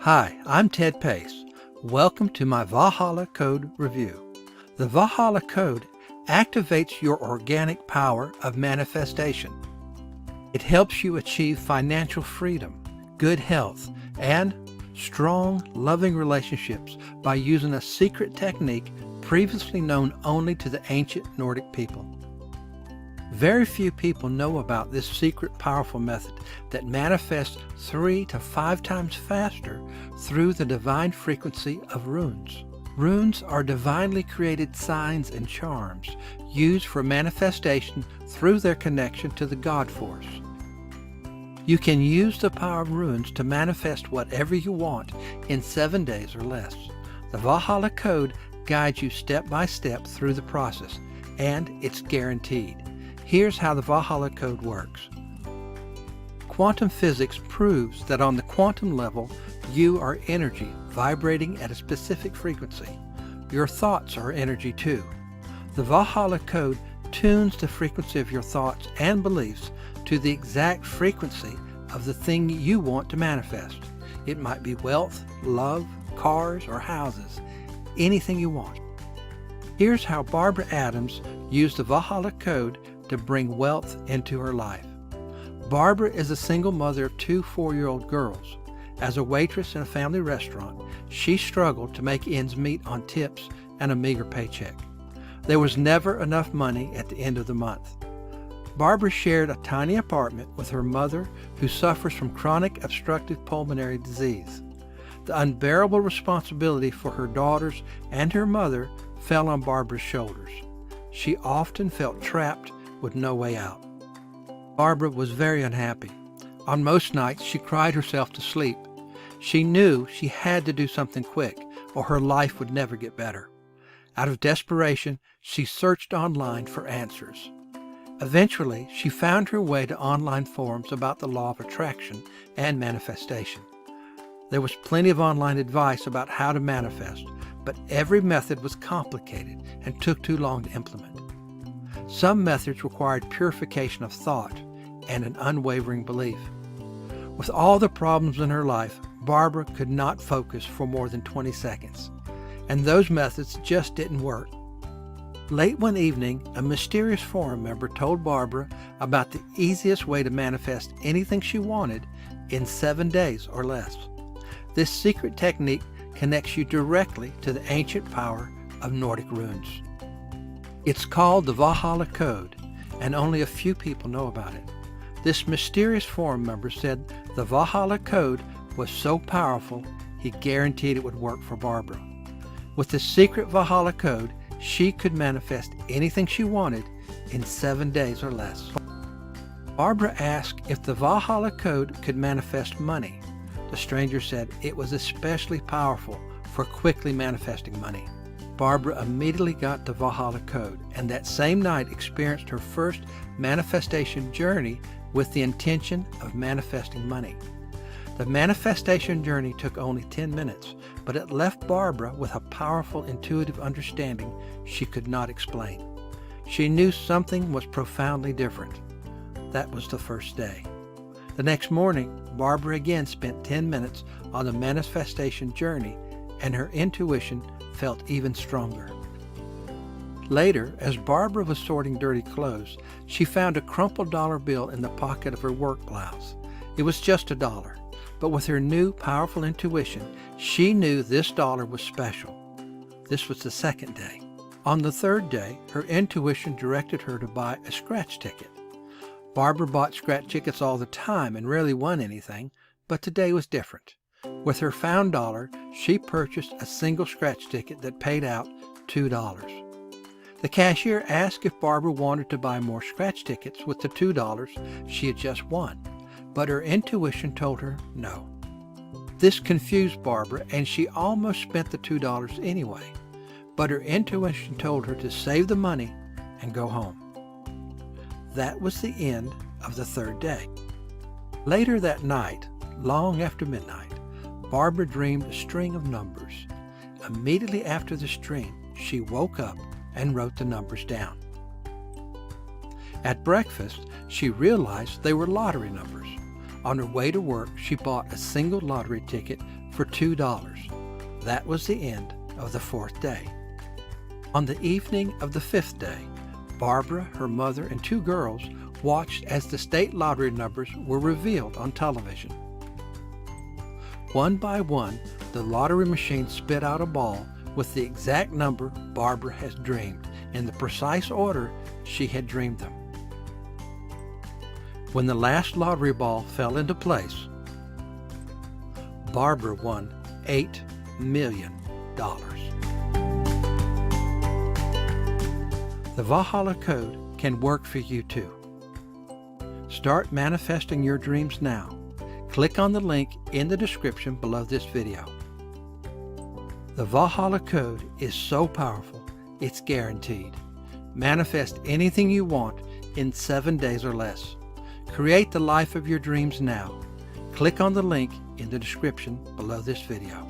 Hi, I'm Ted Pace. Welcome to my Valhalla Code review. The Valhalla Code activates your organic power of manifestation. It helps you achieve financial freedom, good health, and strong, loving relationships by using a secret technique previously known only to the ancient Nordic people. Very few people know about this secret, powerful method that manifests 3 to 5 times faster through the divine frequency of runes. Runes are divinely created signs and charms used for manifestation through their connection to the God Force. You can use the power of runes to manifest whatever you want in 7 days or less. The Valhalla Code guides you step by step through the process, and it's guaranteed. Here's how the Valhalla Code works. Quantum physics proves that on the quantum level, you are energy vibrating at a specific frequency. Your thoughts are energy too. The Valhalla Code tunes the frequency of your thoughts and beliefs to the exact frequency of the thing you want to manifest. It might be wealth, love, cars, or houses, anything you want. Here's how Barbara Adams used the Valhalla Code to bring wealth into her life. Barbara is a single mother of 2 4-year-old girls. As a waitress in a family restaurant, she struggled to make ends meet on tips and a meager paycheck. There was never enough money at the end of the month. Barbara shared a tiny apartment with her mother, who suffers from chronic obstructive pulmonary disease. The unbearable responsibility for her daughters and her mother fell on Barbara's shoulders. She often felt trapped with no way out. Barbara was very unhappy. On most nights, she cried herself to sleep. She knew she had to do something quick, or her life would never get better. Out of desperation, she searched online for answers. Eventually, she found her way to online forums about the law of attraction and manifestation. There was plenty of online advice about how to manifest, but every method was complicated and took too long to implement. Some methods required purification of thought and an unwavering belief. With all the problems in her life, Barbara could not focus for more than 20 seconds, and those methods just didn't work. Late one evening, a mysterious forum member told Barbara about the easiest way to manifest anything she wanted in 7 days or less. This secret technique connects you directly to the ancient power of Nordic runes. It's called the Valhalla Code, and only a few people know about it. This mysterious forum member said the Valhalla Code was so powerful, he guaranteed it would work for Barbara. With the secret Valhalla Code, she could manifest anything she wanted in 7 days or less. Barbara asked if the Valhalla Code could manifest money. The stranger said it was especially powerful for quickly manifesting money. Barbara immediately got the Valhalla Code, and that same night experienced her first manifestation journey with the intention of manifesting money. The manifestation journey took only 10 minutes, but it left Barbara with a powerful intuitive understanding she could not explain. She knew something was profoundly different. That was the first day. The next morning, Barbara again spent 10 minutes on the manifestation journey, and her intuition felt even stronger. Later, as Barbara was sorting dirty clothes, she found a crumpled dollar bill in the pocket of her work blouse. It was just $1, but with her new powerful intuition, she knew this dollar was special. This was the second day. On the third day, her intuition directed her to buy a scratch ticket. Barbara bought scratch tickets all the time and rarely won anything, but today was different. With her found dollar, she purchased a single scratch ticket that paid out $2. The cashier asked if Barbara wanted to buy more scratch tickets with the $2 she had just won, but her intuition told her no. This confused Barbara, and she almost spent the $2 anyway, but her intuition told her to save the money and go home. That was the end of the third day. Later that night, long after midnight, Barbara dreamed a string of numbers. Immediately after the string, she woke up and wrote the numbers down. At breakfast, she realized they were lottery numbers. On her way to work, she bought a single lottery ticket for $2. That was the end of the 4th day. On the evening of the 5th day, Barbara, her mother, and 2 girls watched as the state lottery numbers were revealed on television. One by one, the lottery machine spit out a ball with the exact number Barbara has dreamed, in the precise order she had dreamed them. When the last lottery ball fell into place, Barbara won $8 million. The Valhalla Code can work for you too. Start manifesting your dreams now. Click on the link in the description below this video. The Valhalla Code is so powerful, it's guaranteed. Manifest anything you want in 7 days or less. Create the life of your dreams now. Click on the link in the description below this video.